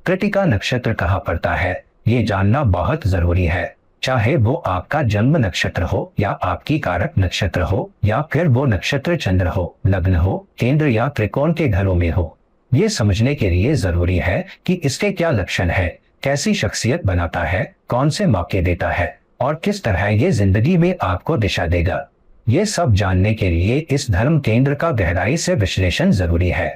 कृतिका नक्षत्र कहाँ पड़ता है, ये जानना बहुत जरूरी है। चाहे वो आपका जन्म नक्षत्र हो या आपकी कारक नक्षत्र हो या फिर वो नक्षत्र चंद्र हो, लग्न हो, केंद्र या त्रिकोण के घरों में हो। ये समझने के लिए जरूरी है कि इसके क्या लक्षण है, कैसी शख्सियत बनाता है, कौन से मौके देता है और किस तरह ये जिंदगी में आपको दिशा देगा। ये सब जानने के लिए इस धर्म केंद्र का गहराई से विश्लेषण जरूरी है।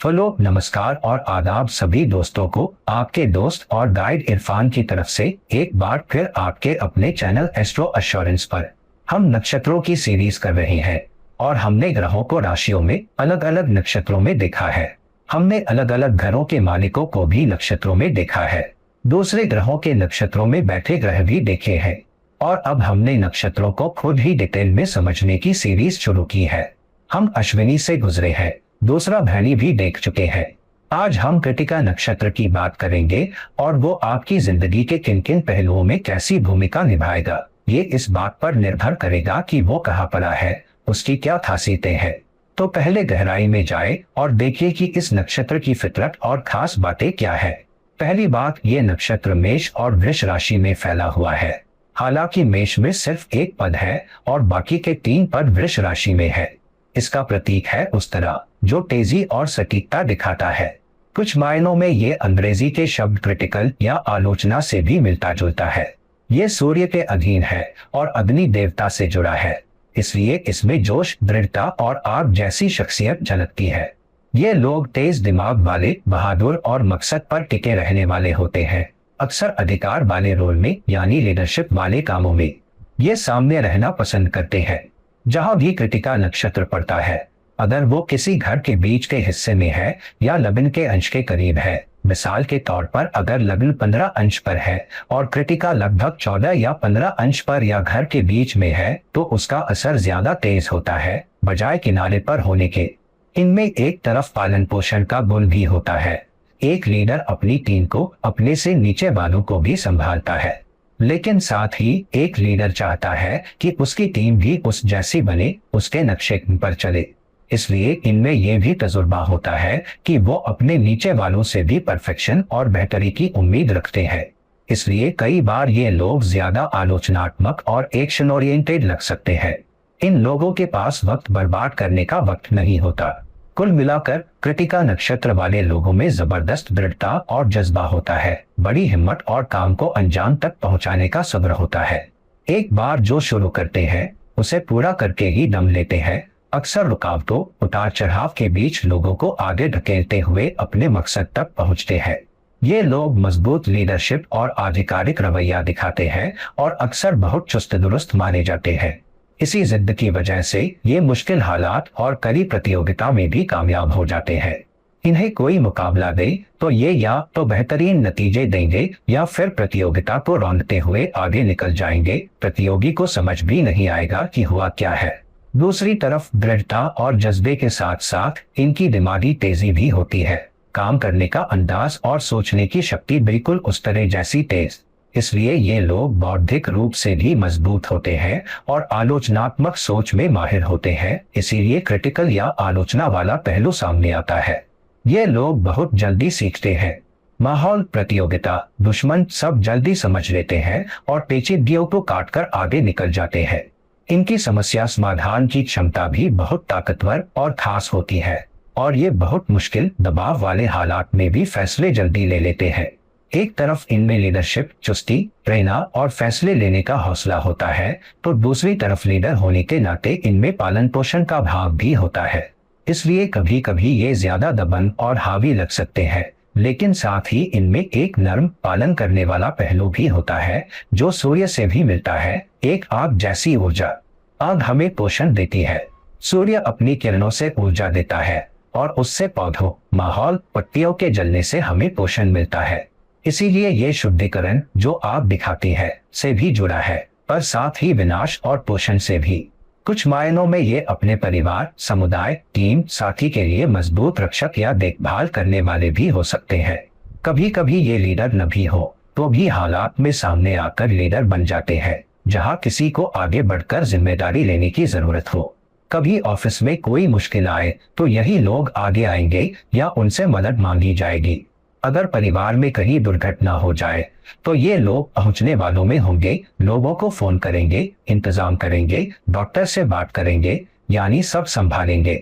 हेलो, नमस्कार और आदाब सभी दोस्तों को। आपके दोस्त और गाइड इरफान की तरफ से एक बार फिर आपके अपने चैनल एस्ट्रो एश्योरेंस पर हम नक्षत्रों की सीरीज कर रहे हैं और हमने ग्रहों को राशियों में अलग अलग नक्षत्रों में देखा है। हमने अलग अलग घरों के मालिकों को भी नक्षत्रों में देखा है, दूसरे ग्रहों के नक्षत्रों में बैठे ग्रह भी देखे हैं और अब हमने नक्षत्रों को खुद ही डिटेल में समझने की सीरीज शुरू की है। हम अश्विनी से गुजरे हैं, दूसरा भैणी भी देख चुके हैं। आज हम कृतिका नक्षत्र की बात करेंगे और वो आपकी जिंदगी के किन किन पहलुओं में कैसी भूमिका निभाएगा। ये इस बात पर निर्भर करेगा कि वो कहाँ पड़ा है, उसकी क्या खासियतें हैं। तो पहले गहराई में जाए और देखिए कि इस नक्षत्र की फितरत और खास बातें क्या है। पहली बात, ये नक्षत्र मेष और वृष राशि में फैला हुआ है। हालांकि मेष में सिर्फ एक पद है और बाकी के 3 पद वृष राशि में है। इसका प्रतीक है उस तरह जो तेजी और सटीकता दिखाता है। कुछ मायनों में ये अंग्रेजी के शब्द क्रिटिकल या आलोचना से भी मिलता जुलता है। ये सूर्य के अधीन है और अग्नि देवता से जुड़ा है, इसलिए इसमें जोश, दृढ़ता और आग जैसी शख्सियत झलकती है। ये लोग तेज दिमाग वाले, बहादुर और मकसद पर टिके रहने वाले होते हैं। अक्सर अधिकार वाले रोल में यानी लीडरशिप वाले कामों में ये सामने रहना पसंद करते हैं। जहां भी कृतिका नक्षत्र पड़ता है, अगर वो किसी घर के बीच के हिस्से में है या लग्न के अंश के करीब है, मिसाल के तौर पर अगर लग्न 15 अंश पर है और कृतिका लगभग 14 या 15 अंश पर या घर के बीच में है, तो उसका असर ज्यादा तेज होता है बजाय किनारे पर होने के। इनमें एक तरफ पालन पोषण का गुण भी होता है। एक लीडर अपनी टीम को अपने से नीचे वालों को भी संभालता है, लेकिन साथ ही एक लीडर चाहता है कि उसकी टीम भी उस जैसी बने, उसके नक्शे पर चले। इसलिए इनमें यह भी तजुर्बा होता है कि वो अपने नीचे वालों से भी परफेक्शन और बेहतरी की उम्मीद रखते हैं। इसलिए कई बार ये लोग ज्यादा आलोचनात्मक और एक्शन ओरिएंटेड लग सकते हैं। इन लोगों के पास वक्त बर्बाद करने का वक्त नहीं होता। कुल मिलाकर कृतिका नक्षत्र वाले लोगों में जबरदस्त दृढ़ता और जज्बा होता है, बड़ी हिम्मत और काम को अंजाम तक पहुंचाने का सब्र होता है। एक बार जो शुरू करते हैं उसे पूरा करके ही दम लेते हैं। अक्सर रुकावटों, उतार चढ़ाव के बीच लोगों को आगे धकेलते हुए अपने मकसद तक पहुंचते हैं। ये लोग मजबूत लीडरशिप और आधिकारिक रवैया दिखाते हैं और अक्सर बहुत चुस्त दुरुस्त माने जाते हैं। इसी जिद की वजह से ये मुश्किल हालात और कड़ी प्रतियोगिता में भी कामयाब हो जाते हैं। इन्हें कोई मुकाबला दे तो ये या तो बेहतरीन नतीजे देंगे या फिर प्रतियोगिता को रौंदते हुए आगे निकल जाएंगे। प्रतियोगी को समझ भी नहीं आएगा कि हुआ क्या है। दूसरी तरफ दृढ़ता और जज्बे के साथ साथ इनकी दिमागी तेजी भी होती है। काम करने का अंदाज और सोचने की शक्ति बिल्कुल उस तरह जैसी तेज। इसलिए ये लोग बौद्धिक रूप से भी मजबूत होते हैं और आलोचनात्मक सोच में माहिर होते हैं। इसीलिए क्रिटिकल या आलोचना वाला पहलू सामने आता है। ये लोग बहुत जल्दी सीखते हैं। माहौल, प्रतियोगिता, दुश्मन सब जल्दी समझ लेते हैं और पेचीदगियों को काटकर आगे निकल जाते हैं। इनकी समस्या समाधान की क्षमता भी बहुत ताकतवर और खास होती है और ये बहुत मुश्किल, दबाव वाले हालात में भी फैसले जल्दी ले लेते हैं। एक तरफ इनमें लीडरशिप, चुस्ती, प्रेरणा और फैसले लेने का हौसला होता है, तो दूसरी तरफ लीडर होने के नाते इनमें पालन पोषण का भाव भी होता है। इसलिए कभी कभी ये ज्यादा दबंग और हावी लग सकते हैं, लेकिन साथ ही इनमें एक नर्म, पालन करने वाला पहलू भी होता है जो सूर्य से भी मिलता है। एक आग जैसी ऊर्जा। आग हमें पोषण देती है। सूर्य अपनी किरणों से ऊर्जा देता है और उससे पौधों, माहौल, पत्तियों के जलने से हमें पोषण मिलता है। इसीलिए ये शुद्धिकरण जो आग दिखाती है से भी जुड़ा है, पर साथ ही विनाश और पोषण से भी। कुछ मायनों में ये अपने परिवार, समुदाय, टीम, साथी के लिए मजबूत रक्षक या देखभाल करने वाले भी हो सकते हैं। कभी कभी ये लीडर न भी हो तो भी हालात में सामने आकर लीडर बन जाते हैं, जहां किसी को आगे बढ़कर जिम्मेदारी लेने की जरूरत हो। कभी ऑफिस में कोई मुश्किल आए तो यही लोग आगे आएंगे या उनसे मदद मांगी जाएगी। अगर परिवार में कहीं दुर्घटना हो जाए तो ये लोग पहुंचने वालों में होंगे, लोगों को फोन करेंगे, इंतजाम करेंगे, डॉक्टर से बात करेंगे, यानी सब संभालेंगे।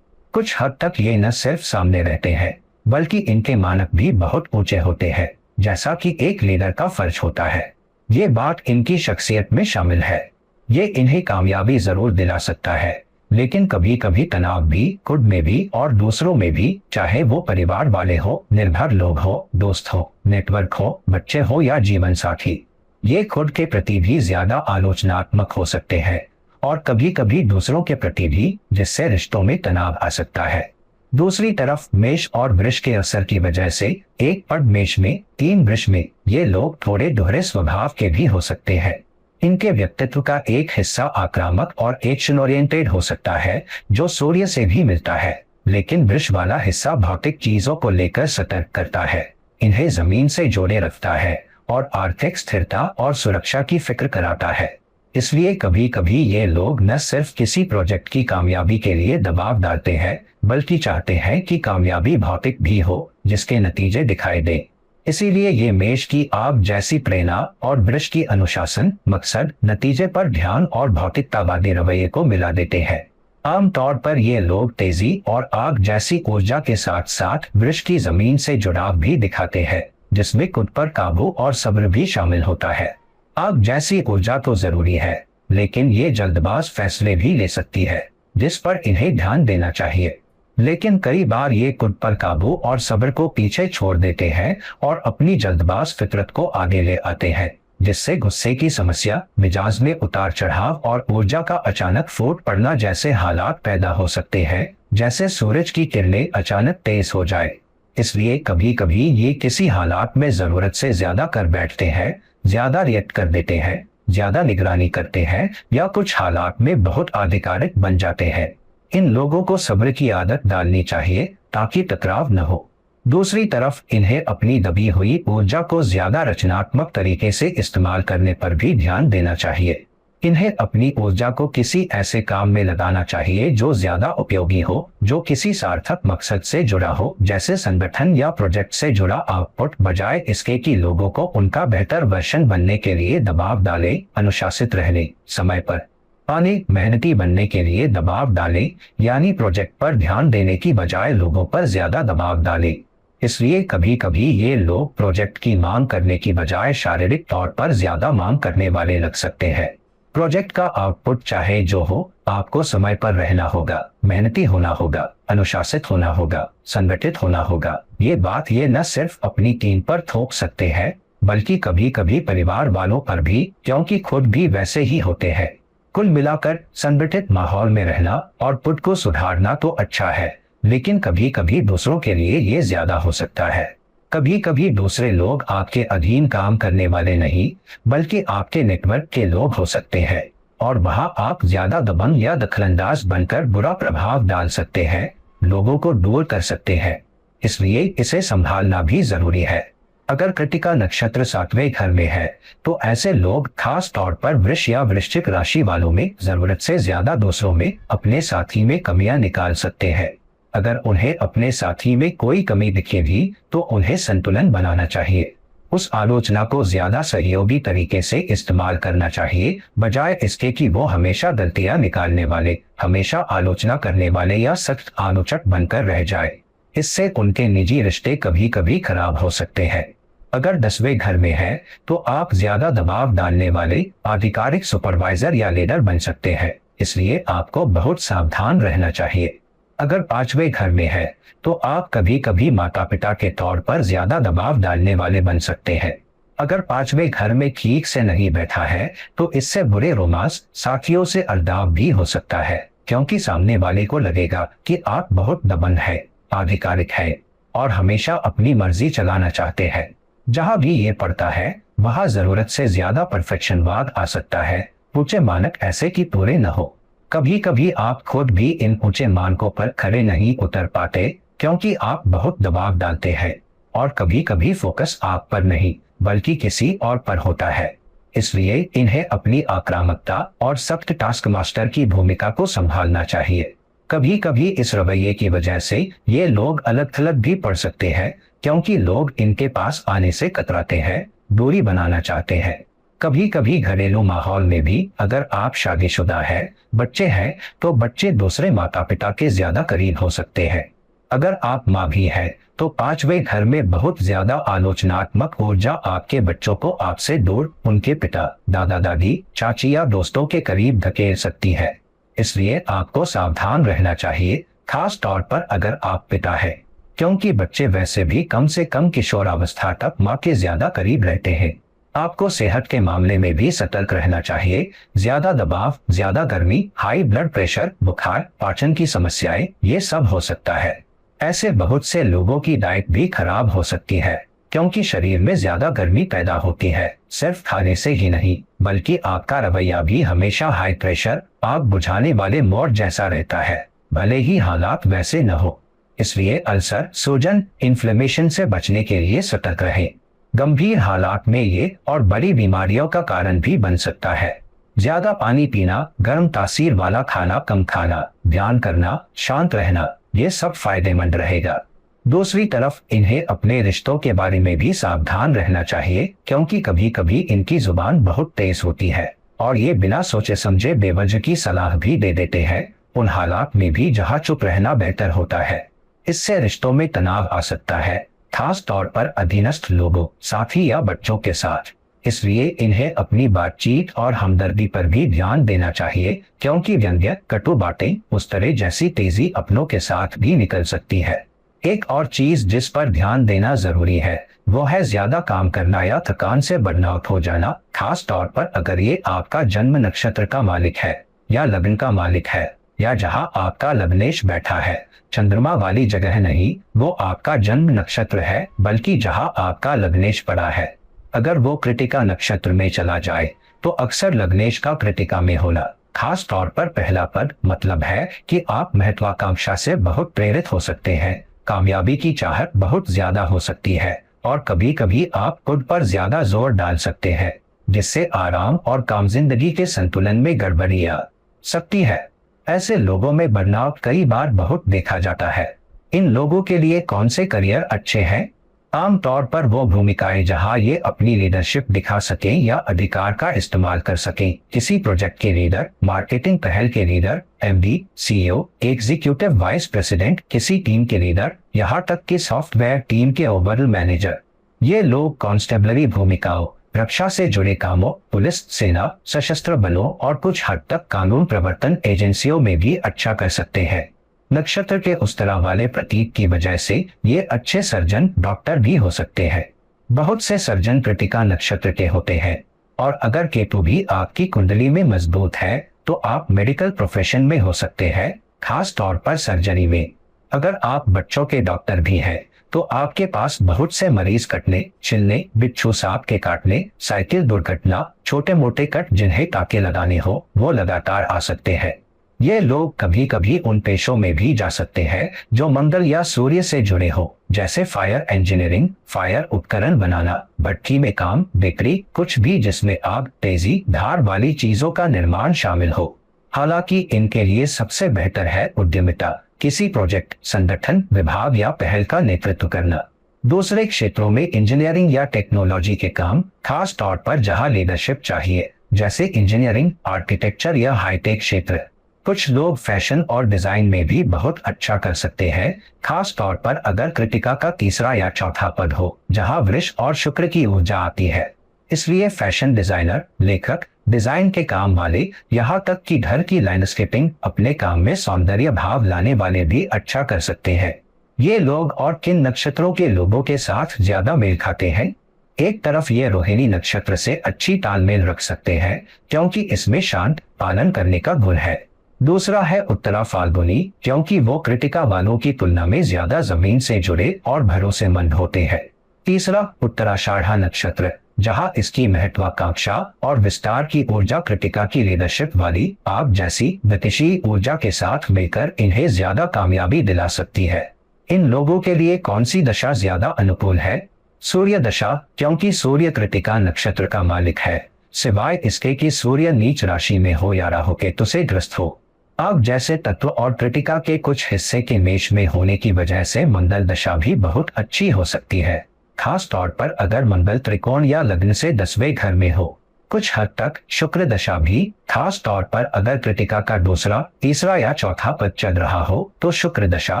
कुछ हद तक ये न सिर्फ सामने रहते हैं बल्कि इनके मानक भी बहुत ऊंचे होते हैं, जैसा कि एक लीडर का फर्ज होता है। ये बात इनकी शख्सियत में शामिल है। ये इन्हें कामयाबी जरूर दिला सकता है, लेकिन कभी कभी तनाव भी खुद में भी और दूसरों में भी, चाहे वो परिवार वाले हो, निर्भर लोग हो, दोस्त हो, नेटवर्क हो, बच्चे हो या जीवन साथी। ये खुद के प्रति भी ज्यादा आलोचनात्मक हो सकते हैं और कभी कभी दूसरों के प्रति भी, जिससे रिश्तों में तनाव आ सकता है। दूसरी तरफ मेष और वृष के असर की वजह से एक पद मेष में 3 वृष में ये लोग थोड़े दोहरे स्वभाव के भी हो सकते हैं। इनके व्यक्तित्व का एक हिस्सा आक्रामक और एक्शन ओरिएंटेड हो सकता है जो सूर्य से भी मिलता है, लेकिन वृष वाला हिस्सा भौतिक चीजों को लेकर सतर्क करता है, इन्हें जमीन से जोड़े रखता है और आर्थिक स्थिरता और सुरक्षा की फिक्र कराता है। इसलिए कभी कभी ये लोग न सिर्फ किसी प्रोजेक्ट की कामयाबी के लिए दबाव डालते हैं बल्कि चाहते हैं कि कामयाबी भौतिक भी हो जिसके नतीजे दिखाई दें। इसीलिए ये मेष की आग जैसी प्रेरणा और वृष की अनुशासन, मकसद, नतीजे पर ध्यान और भौतिकतावादी रवैये को मिला देते हैं। आमतौर पर ये लोग तेजी और आग जैसी ऊर्जा के साथ साथ वृष की जमीन से जुड़ाव भी दिखाते हैं, जिसमें खुद पर काबू और सब्र भी शामिल होता है। आग जैसी ऊर्जा तो जरूरी है, लेकिन ये जल्दबाज फैसले भी ले सकती है जिस पर इन्हें ध्यान देना चाहिए। लेकिन कई बार ये खुद पर काबू और सब्र को पीछे छोड़ देते हैं और अपनी जल्दबाज फितरत को आगे ले आते हैं, जिससे गुस्से की समस्या, मिजाज में उतार चढ़ाव और ऊर्जा का अचानक फूट पड़ना जैसे हालात पैदा हो सकते हैं, जैसे सूरज की किरणें अचानक तेज हो जाए। इसलिए कभी कभी ये किसी हालात में जरूरत से ज्यादा कर बैठते हैं, ज्यादा रिएक्ट कर देते हैं, ज्यादा निगरानी करते हैं या कुछ हालात में बहुत आधिकारिक बन जाते हैं। इन लोगों को सब्र की आदत डालनी चाहिए ताकि टकराव न हो। दूसरी तरफ इन्हें अपनी दबी हुई ऊर्जा को ज्यादा रचनात्मक तरीके से इस्तेमाल करने पर भी ध्यान देना चाहिए। इन्हें अपनी ऊर्जा को किसी ऐसे काम में लगाना चाहिए जो ज्यादा उपयोगी हो, जो किसी सार्थक मकसद से जुड़ा हो, जैसे संगठन या प्रोजेक्ट से जुड़ा आउटपुट, बजाय इसके कि लोगों को उनका बेहतर वर्जन बनने के लिए दबाव डाले, अनुशासित रहने, समय पर आने, मेहनती बनने के लिए दबाव डाले, यानी प्रोजेक्ट पर ध्यान देने की बजाय लोगों पर ज्यादा दबाव डाले। इसलिए कभी कभी ये लोग प्रोजेक्ट की मांग करने की बजाय शारीरिक तौर पर ज्यादा मांग करने वाले लग सकते हैं। प्रोजेक्ट का आउटपुट चाहे जो हो, आपको समय पर रहना होगा, मेहनती होना होगा, अनुशासित होना होगा, संगठित होना होगा। ये बात ये न सिर्फ अपनी टीम पर थोप सकते हैं बल्कि कभी कभी परिवार वालों पर भी, क्योंकि खुद भी वैसे ही होते हैं। कुल मिलाकर संगठित माहौल में रहना और खुद को सुधारना तो अच्छा है, लेकिन कभी कभी दूसरों के लिए ये ज्यादा हो सकता है। कभी कभी दूसरे लोग आपके अधीन काम करने वाले नहीं बल्कि आपके नेटवर्क के लोग हो सकते हैं और वहां आप ज्यादा दबंग या दखलंदाज बनकर बुरा प्रभाव डाल सकते हैं, लोगों को दूर कर सकते हैं। इसलिए इसे संभालना भी जरूरी है। अगर कृतिका नक्षत्र 7वें घर में है तो ऐसे लोग खास तौर पर वृष या वृश्चिक राशि वालों में जरूरत से ज्यादा दूसरों में, अपने साथी में कमियां निकाल सकते हैं। अगर उन्हें अपने साथी में कोई कमी दिखे भी तो उन्हें संतुलन बनाना चाहिए। उस आलोचना को ज्यादा सहयोगी तरीके से इस्तेमाल करना चाहिए, बजाय इसके कि वो हमेशा गलतियां निकालने वाले, हमेशा आलोचना करने वाले या सख्त आलोचक बनकर रह जाए। इससे उनके निजी रिश्ते कभी कभी खराब हो सकते हैं। अगर 10वें घर में है तो आप ज्यादा दबाव डालने वाले आधिकारिक सुपरवाइजर या लीडर बन सकते हैं, इसलिए आपको बहुत सावधान रहना चाहिए। अगर 5वें घर में है तो आप कभी कभी माता पिता के तौर पर ज्यादा दबाव डालने वाले बन सकते हैं। अगर 5वें घर में ठीक से नहीं बैठा है तो इससे बुरे रोमांस, साथियों से अलगाव भी हो सकता है, क्योंकि सामने वाले को लगेगा कि आप बहुत दबंग है, आधिकारिक है और हमेशा अपनी मर्जी चलाना चाहते हैं। जहां भी ये पड़ता है वहां जरूरत से ज्यादा परफेक्शनवाद आ सकता है, ऊंचे मानक ऐसे कि पूरे न हो। कभी कभी आप खुद भी इन ऊंचे मानकों पर खड़े नहीं उतर पाते क्योंकि आप बहुत दबाव डालते हैं और कभी कभी फोकस आप पर नहीं बल्कि किसी और पर होता है। इसलिए इन्हें अपनी आक्रामकता और सख्त टास्क मास्टर की भूमिका को संभालना चाहिए। कभी कभी इस रवैये की वजह से ये लोग अलग थलग भी पड़ सकते हैं, क्योंकि लोग इनके पास आने से कतराते हैं, दूरी बनाना चाहते हैं। कभी कभी घरेलू माहौल में भी अगर आप शादीशुदा है, बच्चे हैं, तो बच्चे दूसरे माता पिता के ज्यादा करीब हो सकते हैं। अगर आप माँ भी है तो पांचवें घर में बहुत ज्यादा आलोचनात्मक ऊर्जा आपके बच्चों को आपसे दूर उनके पिता, दादा दादी, चाची या दोस्तों के करीब धकेल सकती है। इसलिए आपको सावधान रहना चाहिए, खास तौर पर अगर आप पिता है, क्योंकि बच्चे वैसे भी कम से कम किशोरावस्था तक माँ के ज्यादा करीब रहते हैं। आपको सेहत के मामले में भी सतर्क रहना चाहिए। ज्यादा दबाव, ज्यादा गर्मी, हाई ब्लड प्रेशर, बुखार, पाचन की समस्याएं, ये सब हो सकता है। ऐसे बहुत से लोगों की डाइट भी खराब हो सकती है, क्योंकि शरीर में ज्यादा गर्मी पैदा होती है। सिर्फ खाने से ही नहीं, बल्कि आपका रवैया भी हमेशा हाई प्रेशर, आग बुझाने वाले मोड जैसा रहता है, भले ही हालात वैसे न हो। इसलिए अल्सर, सूजन, इन्फ्लेमेशन से बचने के लिए सतर्क रहें। गंभीर हालात में ये और बड़ी बीमारियों का कारण भी बन सकता है। ज्यादा पानी पीना, गर्म तासीर वाला खाना कम खाना, ध्यान करना, शांत रहना, ये सब फायदेमंद रहेगा। दूसरी तरफ इन्हें अपने रिश्तों के बारे में भी सावधान रहना चाहिए, क्योंकि कभी कभी इनकी जुबान बहुत तेज होती है और ये बिना सोचे समझे बेवजह की सलाह भी दे देते हैं, उन हालात में भी जहां चुप रहना बेहतर होता है। इससे रिश्तों में तनाव आ सकता है, खास तौर पर अधीनस्थ लोगों, साथी या बच्चों के साथ। इसलिए इन्हें अपनी बातचीत और हमदर्दी पर भी ध्यान देना चाहिए, क्योंकि व्यंग्य, कटु बातें, उस तरह जैसी तेजी अपनों के साथ भी निकल सकती है। एक और चीज जिस पर ध्यान देना जरूरी है वो है ज्यादा काम करना या थकान से बर्नआउट हो जाना, खास तौर पर अगर ये आपका जन्म नक्षत्र का मालिक है या लग्न का मालिक है, या जहां आपका लग्नेश बैठा है, चंद्रमा वाली जगह नहीं, वो आपका जन्म नक्षत्र है, बल्कि जहां आपका लग्नेश पड़ा है। अगर वो कृतिका नक्षत्र में चला जाए तो अक्सर लग्नेश का कृतिका में होना, खास तौर पर पहला पद, मतलब है कि आप महत्वाकांक्षा से बहुत प्रेरित हो सकते हैं, कामयाबी की चाहत बहुत ज्यादा हो सकती है और कभी कभी आप खुद पर ज्यादा जोर डाल सकते हैं, जिससे आराम और काम जिंदगी के संतुलन में गड़बड़ी आ सकती है। ऐसे लोगों में बर्नआउट कई बार बहुत देखा जाता है। इन लोगों के लिए कौन से करियर अच्छे हैं? आमतौर पर वो भूमिकाएं जहां ये अपनी लीडरशिप दिखा सकें या अधिकार का इस्तेमाल कर सकें, किसी प्रोजेक्ट के लीडर, मार्केटिंग पहल के leader, MD, CEO, executive vice president, किसी टीम के लीडर, यहाँ तक कि सॉफ्टवेयर टीम के ओवरऑल मैनेजर। ये लोग कांस्टेबलरी भूमिकाओं, रक्षा से जुड़े कामों, पुलिस, सेना, सशस्त्र बलों और कुछ हद तक कानून प्रवर्तन एजेंसियों में भी अच्छा कर सकते हैं। नक्षत्र के उस तरह वाले प्रतीक की वजह से ये अच्छे सर्जन, डॉक्टर भी हो सकते हैं। बहुत से सर्जन कृतिका नक्षत्र के होते हैं और अगर केतु भी आपकी कुंडली में मजबूत है तो आप मेडिकल प्रोफेशन में हो सकते हैं, खास तौर पर सर्जरी में। अगर आप बच्चों के डॉक्टर भी हैं तो आपके पास बहुत से मरीज कटने, छिलने, बिच्छू सांप के काटने, साइकिल दुर्घटना, छोटे मोटे कट जिन्हें टाके लगाने हो, वो लगातार आ सकते हैं। ये लोग कभी कभी उन पेशों में भी जा सकते हैं जो मंगल या सूर्य से जुड़े हो, जैसे फायर इंजीनियरिंग, फायर उपकरण बनाना, भट्टी में काम, बिक्री, कुछ भी जिसमें आग, तेजी, धार वाली चीजों का निर्माण शामिल हो। हालांकि इनके लिए सबसे बेहतर है उद्यमिता, किसी प्रोजेक्ट, संगठन, विभाग या पहल का नेतृत्व करना। दूसरे क्षेत्रों में इंजीनियरिंग या टेक्नोलॉजी के काम, खास तौर पर जहां लीडरशिप चाहिए, जैसे इंजीनियरिंग, आर्किटेक्चर या हाईटेक क्षेत्र। कुछ लोग फैशन और डिजाइन में भी बहुत अच्छा कर सकते हैं, खास तौर पर अगर कृतिका का तीसरा या चौथा पद हो, जहां वृष और शुक्र की ऊर्जा आती है। इसलिए फैशन डिजाइनर, लेखक, डिजाइन के काम वाले, यहाँ तक कि घर की लैंडस्केपिंग, अपने काम में सौंदर्य भाव लाने वाले भी अच्छा कर सकते हैं। ये लोग और किन नक्षत्रों के लोगों के साथ ज्यादा मेल खाते हैं? एक तरफ ये रोहिणी नक्षत्र से अच्छी तालमेल रख सकते हैं, क्योंकि इसमें शांत, पालन करने का गुण है। दूसरा है उत्तरा फाल्गुनी, क्योंकि वो कृतिका वालों की तुलना में ज्यादा जमीन से जुड़े और भरोसेमंद होते हैं। तीसरा उत्तराषाढ़ा नक्षत्र, जहां इसकी महत्वाकांक्षा और विस्तार की ऊर्जा कृतिका की लीडरशिप वाली आग जैसी गतिशील ऊर्जा के साथ मिलकर इन्हें ज्यादा कामयाबी दिला सकती है। इन लोगों के लिए कौन सी दशा ज्यादा अनुकूल है? सूर्य दशा, क्योंकि सूर्य कृतिका नक्षत्र का मालिक है, सिवाय इसके कि सूर्य नीच राशि में हो या राहु केतु से ग्रस्त हो। अब जैसे तत्व और कृतिका के कुछ हिस्से के मेष में होने की वजह से मंगल दशा भी बहुत अच्छी हो सकती है, खास तौर पर अगर मंगल त्रिकोण या लग्न से 10वें घर में हो। कुछ हद तक शुक्र दशा भी, खास तौर पर अगर कृतिका का दूसरा, तीसरा या चौथा पद चल रहा हो तो शुक्र दशा,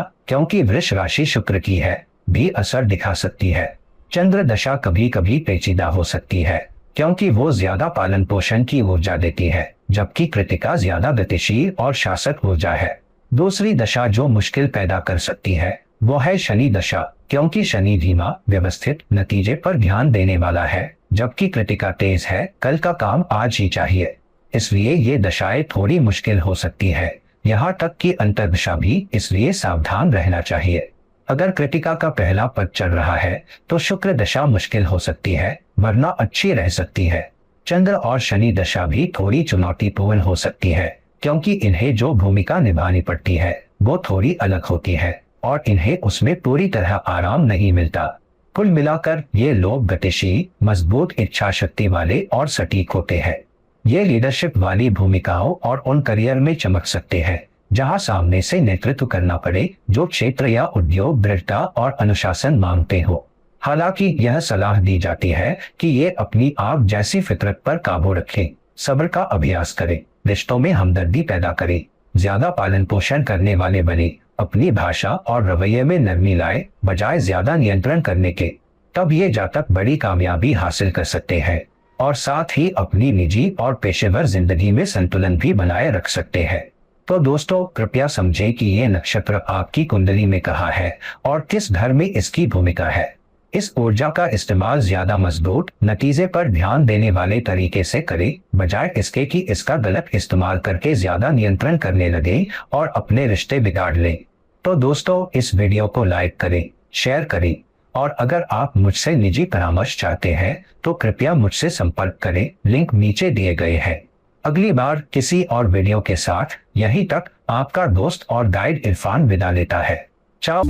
क्योंकि वृष राशि शुक्र की है, भी असर दिखा सकती है। चंद्र दशा कभी कभी पेचीदा हो सकती है, क्योंकि वो ज्यादा पालन पोषण की ऊर्जा देती है, जबकि कृतिका ज्यादा गतिशील और शासक ऊर्जा है। दूसरी दशा जो मुश्किल पैदा कर सकती है वो है शनि दशा, क्योंकि शनि धीमा, व्यवस्थित नतीजे पर ध्यान देने वाला है, जबकि कृतिका तेज है, कल का काम आज ही चाहिए। इसलिए ये दशाएं थोड़ी मुश्किल हो सकती है, यहाँ तक कि अंतर्दशा भी, इसलिए सावधान रहना चाहिए। अगर कृतिका का पहला पद चल रहा है तो शुक्र दशा मुश्किल हो सकती है, वरना अच्छी रह सकती है। चंद्र और शनि दशा भी थोड़ी चुनौतीपूर्ण हो सकती है, क्योंकि इन्हें जो भूमिका निभानी पड़ती है वो थोड़ी अलग होती है और इन्हें उसमें पूरी तरह आराम नहीं मिलता। कुल मिलाकर ये लोग गतिशील, मजबूत इच्छा शक्ति वाले और सटीक होते हैं। ये लीडरशिप वाली भूमिकाओं और उन करियर में चमक सकते हैं जहां सामने से नेतृत्व करना पड़े, जो क्षेत्र या उद्योग दृढ़ता और अनुशासन मांगते हो। हालांकि यह सलाह दी जाती है कि ये अपनी आग जैसी फितरत पर काबू रखें, सब्र का अभ्यास करें, रिश्तों में हमदर्दी पैदा करें, ज्यादा पालन पोषण करने वाले बने, अपनी भाषा और रवैये में नरमी लाए बजाय ज्यादा नियंत्रण करने के। तब ये जातक बड़ी कामयाबी हासिल कर सकते हैं और साथ ही अपनी निजी और पेशेवर जिंदगी में संतुलन भी बनाए रख सकते हैं। तो दोस्तों, कृपया समझें कि ये नक्षत्र आपकी कुंडली में कहाँ है और किस घर में इसकी भूमिका है। इस ऊर्जा का इस्तेमाल ज्यादा मजबूत नतीजे पर ध्यान देने वाले तरीके से करें, बजाय इसके कि इसका गलत इस्तेमाल करके ज्यादा नियंत्रण करने लगे और अपने रिश्ते बिगाड़ लें। तो दोस्तों, इस वीडियो को लाइक करें, शेयर करें और अगर आप मुझसे निजी परामर्श चाहते हैं तो कृपया मुझसे संपर्क करें, लिंक नीचे दिए गए हैं। अगली बार किसी और वीडियो के साथ, यहीं तक आपका दोस्त और गाइड इरफान विदा लेता है। चाओ।